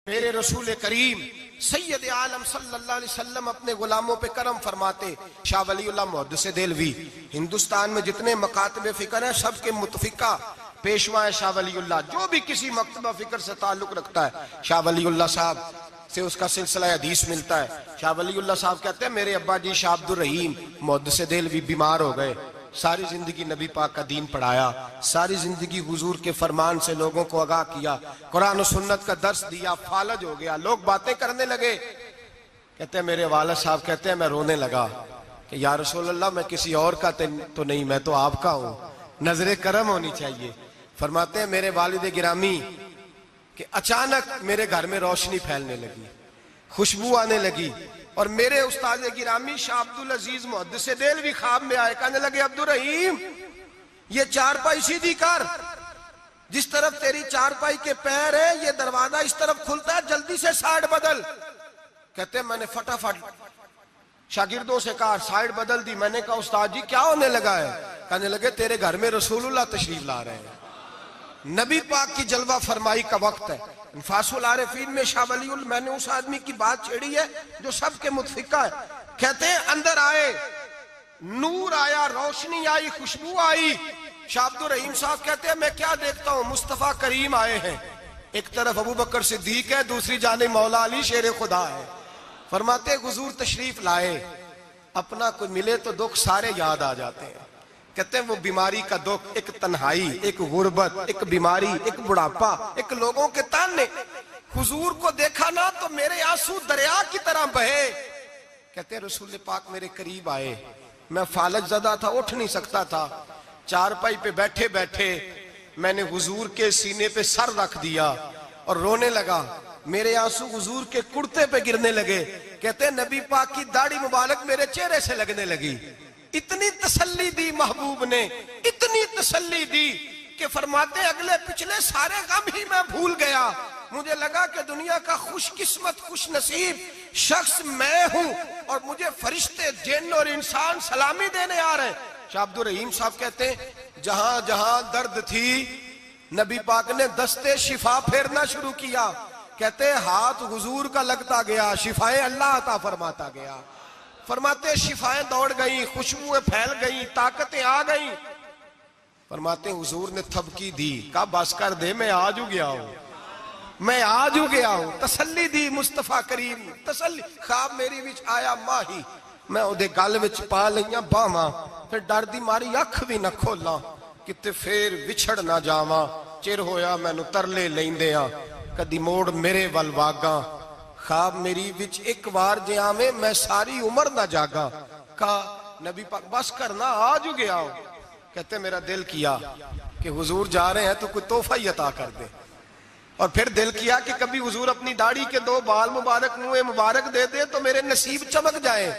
मेरे रसूल करीम सैयद आलम सल्लल्लाहु अलैहि वसल्लम अपने गुलामों पे करम फरमाते। शाह वलीउल्लाह मुहद्दिस देहलवी हिंदुस्तान में जितने मकातब फिक्र हैं सबके मुतफिका पेशवा है शाह वलीउल्लाह। जो भी किसी मकतबा फिक्र से ताल्लुक रखता है शाह वलीउल्लाह साहब से उसका सिलसिला हदीस मिलता है। शाह वलीउल्लाह साहब कहते हैं मेरे अब्बा जी शाह अब्दुर रहीम मुहद्दिस देहलवी बीमार हो गए। सारी जिंदगी नबी पाक का दीन पढ़ाया, सारी जिंदगी हुजूर के फरमान से लोगों को आगाह किया, कुरान और सुन्नत का दर्स दिया, फालज हो गया, लोग बातें करने लगे। कहते हैं मेरे वालिद साहब कहते हैं मैं रोने लगा कि या रसूल अल्लाह मैं किसी और का तो नहीं, मैं तो आपका हूँ, नजरे करम होनी चाहिए। फरमाते हैं मेरे वालिद गिरामी कि अचानक मेरे घर में रोशनी फैलने लगी, खुशबू आने लगी और मेरे उस्ताद गिरामी शाह अब्दुल अजीज मुहद्दिस देहलवी ख्वाब में आए। कहने लगे अब्दुल रहीम ये चारपाई सीधी कर, जिस तरफ तेरी चारपाई के पैर है ये दरवाजा इस तरफ खुलता है, जल्दी से साइड बदल। कहते मैंने फटाफट शागिर्दों से कहा साइड बदल दी। मैंने कहा उस्ताद जी क्या होने लगा है? कहने लगे तेरे घर में रसूलुल्लाह तशरीफ ला रहे हैं, नबी पाक की जलवा फरमाई का वक्त है। फासुल आरिफीन में शाह वलीउल मैंने उस आदमी की बात छेड़ी है जो सबके मुतफिका है। कहते हैं अंदर आए, नूर आया, रोशनी आई, खुशबू आई। शाह अब्दुल रहीम साहब कहते हैं मैं क्या देखता हूं, मुस्तफा करीम आए हैं। एक तरफ अबू बकर सिद्दीक है, दूसरी जाने मौला अली शेर खुदा है। फरमाते हुजूर तशरीफ लाए, अपना कोई मिले तो दुख सारे याद आ जाते हैं। कहते हैं वो बीमारी का दुख, एक तन्हाई, एक गुर्बत, एक बीमारी, एक बुढ़ापा, एक लोगों के ताने। हुजूर को देखा ना तो मेरे आंसू दरिया की तरह बहे। कहते हैं रसूल पाक मेरे करीब आए, मैं फालज ज़दा था, उठ नहीं सकता था। चारपाई पे बैठे बैठे मैंने हुजूर के सीने पे सर रख दिया और रोने लगा। मेरे आंसू हुजूर के कुर्ते पे गिरने लगे। कहते हैं नबी पाक की दाढ़ी मुबारक मेरे चेहरे से लगने लगी। इतनी तसल्ली दी महबूब ने, इतनी तसल्ली दी कि फरमाते अगले पिछले सारे गम ही मैं भूल गया। मुझे लगा कि दुनिया का खुशकिस्मत खुश नसीब शख्स मैं हूं और मुझे फरिश्ते जिन्न और इंसान सलामी देने आ रहे। शाह अब्दुल रहीम साहब कहते हैं जहां जहां दर्द थी नबी पाक ने दस्ते शिफा फेरना शुरू किया। कहते हाथ हुजूर का लगता गया, शिफाए अल्लाह अता फरमाता गया। फरमाते शिफाएं दौड़ गई, खुशबुएं फैल गई, ताकतें आ गई। फरमाते हुजूर ने थपकी दी, कहा बस कर दे, मैं आज हो गया हूं, मैं आज हो गया हूं। तसल्ली दी मुस्तफा करीम, तसल्ली। ख्वाब मेरी विच आया माही, मैं ओदे गल विच पा लईयां बावां, फिर डर दी मारी अख भी ना खोला किते फिर विछड़ ना जावां। चिर होया मैनू तरले लैंदे आ, कदी मोड़ मेरे वल वागा। ख्वाब मेरी विच एक बार जे आवे मैं सारी उम्र ना जागा। कहा नबी पाक बस करना, आज हो गया हो। कहते मेरा दिल किया कि हुजूर जा रहे हैं तो कोई तोहफा ही अता कर दे। और फिर दिल किया कि कभी हुजूर अपनी दाढ़ी के 2 बाल मुबारक मुँह मुबारक दे दे तो मेरे नसीब चमक जाए।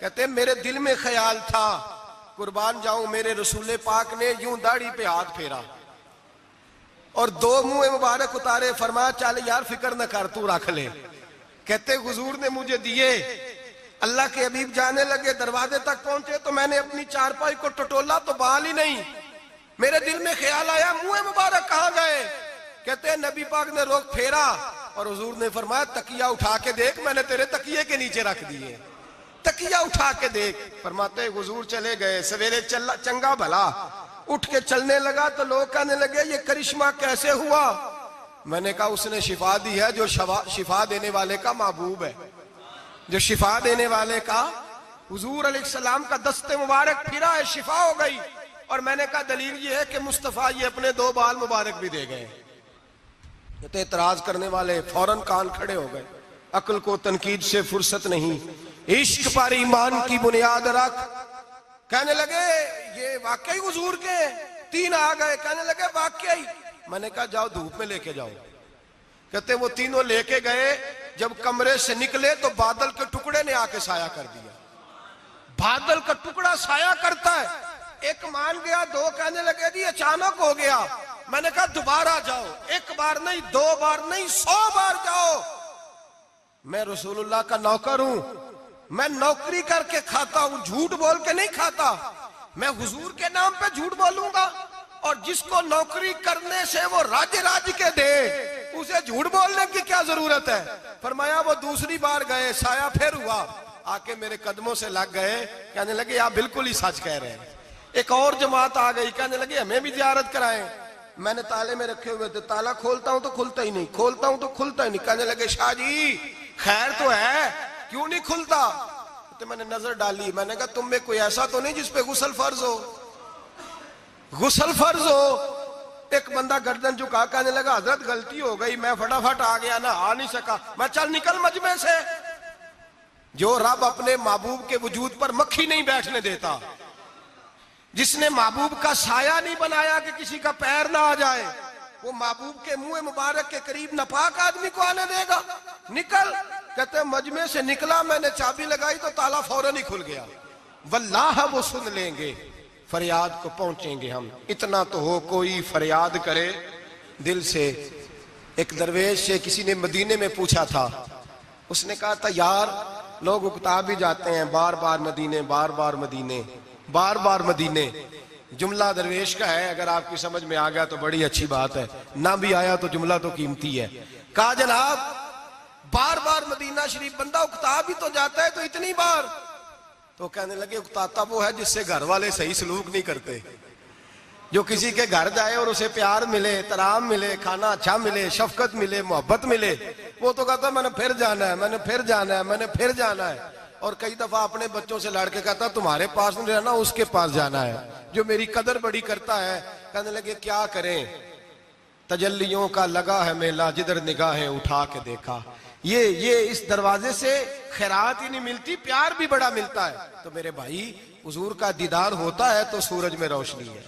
कहते मेरे दिल में ख्याल था कुर्बान जाऊं मेरे रसूल पाक ने यूं दाढ़ी पे हाथ फेरा और 2 मुँह मुबारक उतारे। फरमाया चल यार फिक्र न कर, तू रख ले। कहते हुजूर ने मुझे दिए। अल्लाह के हबीब जाने लगे, दरवाजे तक पहुंचे तो मैंने अपनी चारपाई को टटोला तो बाल ही नहीं। मेरे दिल में ख्याल आया मुँह मुबारक कहाँ गए? कहते हैं नबी पाक ने रोक फेरा और हुजूर ने फरमाया तकिया उठा के देख, मैंने तेरे तकिए के नीचे रख दिए, तकिया उठा के देख। फरमाते हुजूर चले गए। सवेरे चंगा भला उठ के चलने लगा तो लोग कहने लगे ये करिश्मा कैसे हुआ? मैंने कहा उसने शिफा दी है, जो शिफा देने वाले का महबूब है, जो शिफा देने वाले का हुजूर अलैहिस्सलाम का दस्ते मुबारक फिरा है, शिफा हो गई। और मैंने कहा दलील ये है कि मुस्तफा ये अपने 2 बाल मुबारक भी दे गए। तो एतराज करने वाले फौरन कान खड़े हो गए। अक्ल को तनकीद से फुर्सत नहीं, इश्क पर ईमान की बुनियाद रख। कहने लगे ये वाकई हुजूर के 3 आ गए। कहने लगे वाकई। मैंने कहा जाओ धूप में लेके जाओ। कहते वो तीनों लेके गए। जब कमरे से निकले तो बादल के टुकड़े ने आके साया कर दिया। बादल का टुकड़ा साया करता है। एक मान गया, 2 कहने लगे जी अचानक हो गया। मैंने कहा दोबारा जाओ, 1 बार नहीं 2 बार नहीं 100 बार जाओ। मैं रसूलुल्लाह का नौकर हूं, मैं नौकरी करके खाता हूं, झूठ बोल के नहीं खाता। मैं हुजूर के नाम पे झूठ बोलूंगा? और जिसको नौकरी करने से वो राज्य के दे उसे झूठ बोलने की क्या जरूरत है। फरमाया वो दूसरी बार गए, साया फिर हुआ, आके मेरे कदमों से लग गए, कहने लगे आप बिल्कुल ही सच कह रहे हैं। एक और जमात आ गई, कहने लगे हमें भी जियारत कराएं। मैंने ताले में रखे हुए थे, ताला खोलता हूं तो खुलता ही नहीं, खोलता हूं तो खुलता ही नहीं। कहने लगे शाह जी खैर तो है, क्यों नहीं खुलता? तो मैंने नजर डाली, मैंने कहा तुम में कोई ऐसा तो नहीं जिसपे गुस्ल फर्ज हो? गुस्ल फर्ज हो। एक बंदा गर्दन झुका, कहने लगा हजरत गलती हो गई, मैं फटाफट आ गया ना, आ नहीं सका। मैं चल निकल मजमे से। जो रब अपने महबूब के वजूद पर मक्खी नहीं बैठने देता, जिसने महबूब का साया नहीं बनाया कि किसी का पैर ना आ जाए, वो महबूब के मुंह मुबारक के करीब नापाक आदमी को आने देगा? निकल। कहते मजमे से निकला, मैंने चाबी लगाई तो ताला फौरन ही खुल गया। वल्लाह वो सुन लेंगे, फरियाद को पहुंचेंगे हम। इतना तो हो कोई फरियाद करे दिल से। एक दरवेश से किसी ने मदीने में पूछा था, उसने कहा था यार लोग उकता भी जाते हैं, बार बार मदीने, बार बार मदीने, बार बार मदीने। जुमला दरवेश का है, अगर आपकी समझ में आ गया तो बड़ी अच्छी बात है, ना भी आया तो जुमला तो कीमती है। कहा जनाब बार बार मदीना शरीफ बंदा उकता भी तो जाता है, तो इतनी बार? तो कहने लगे उकताता वो है जिससे घर वाले सही सलूक नहीं करते। जो किसी के घर जाए और उसे प्यार मिले, तराम मिले, खाना अच्छा मिले, शफकत मिले, मोहब्बत मिले, वो तो कहता मैंने फिर जाना है, मैंने फिर जाना है, मैंने फिर जाना है। और कई दफा अपने बच्चों से लड़के कहता तुम्हारे पास नहीं रहना, उसके पास जाना है जो मेरी कदर बड़ी करता है। कहने लगे क्या करें, तजल्लियों का लगा है मेला, जिधर निगाहें उठा के देखा। ये इस दरवाजे से खैरात ही नहीं मिलती, प्यार भी बड़ा मिलता है। तो मेरे भाई हुजूर का दीदार होता है तो सूरज में रोशनी है।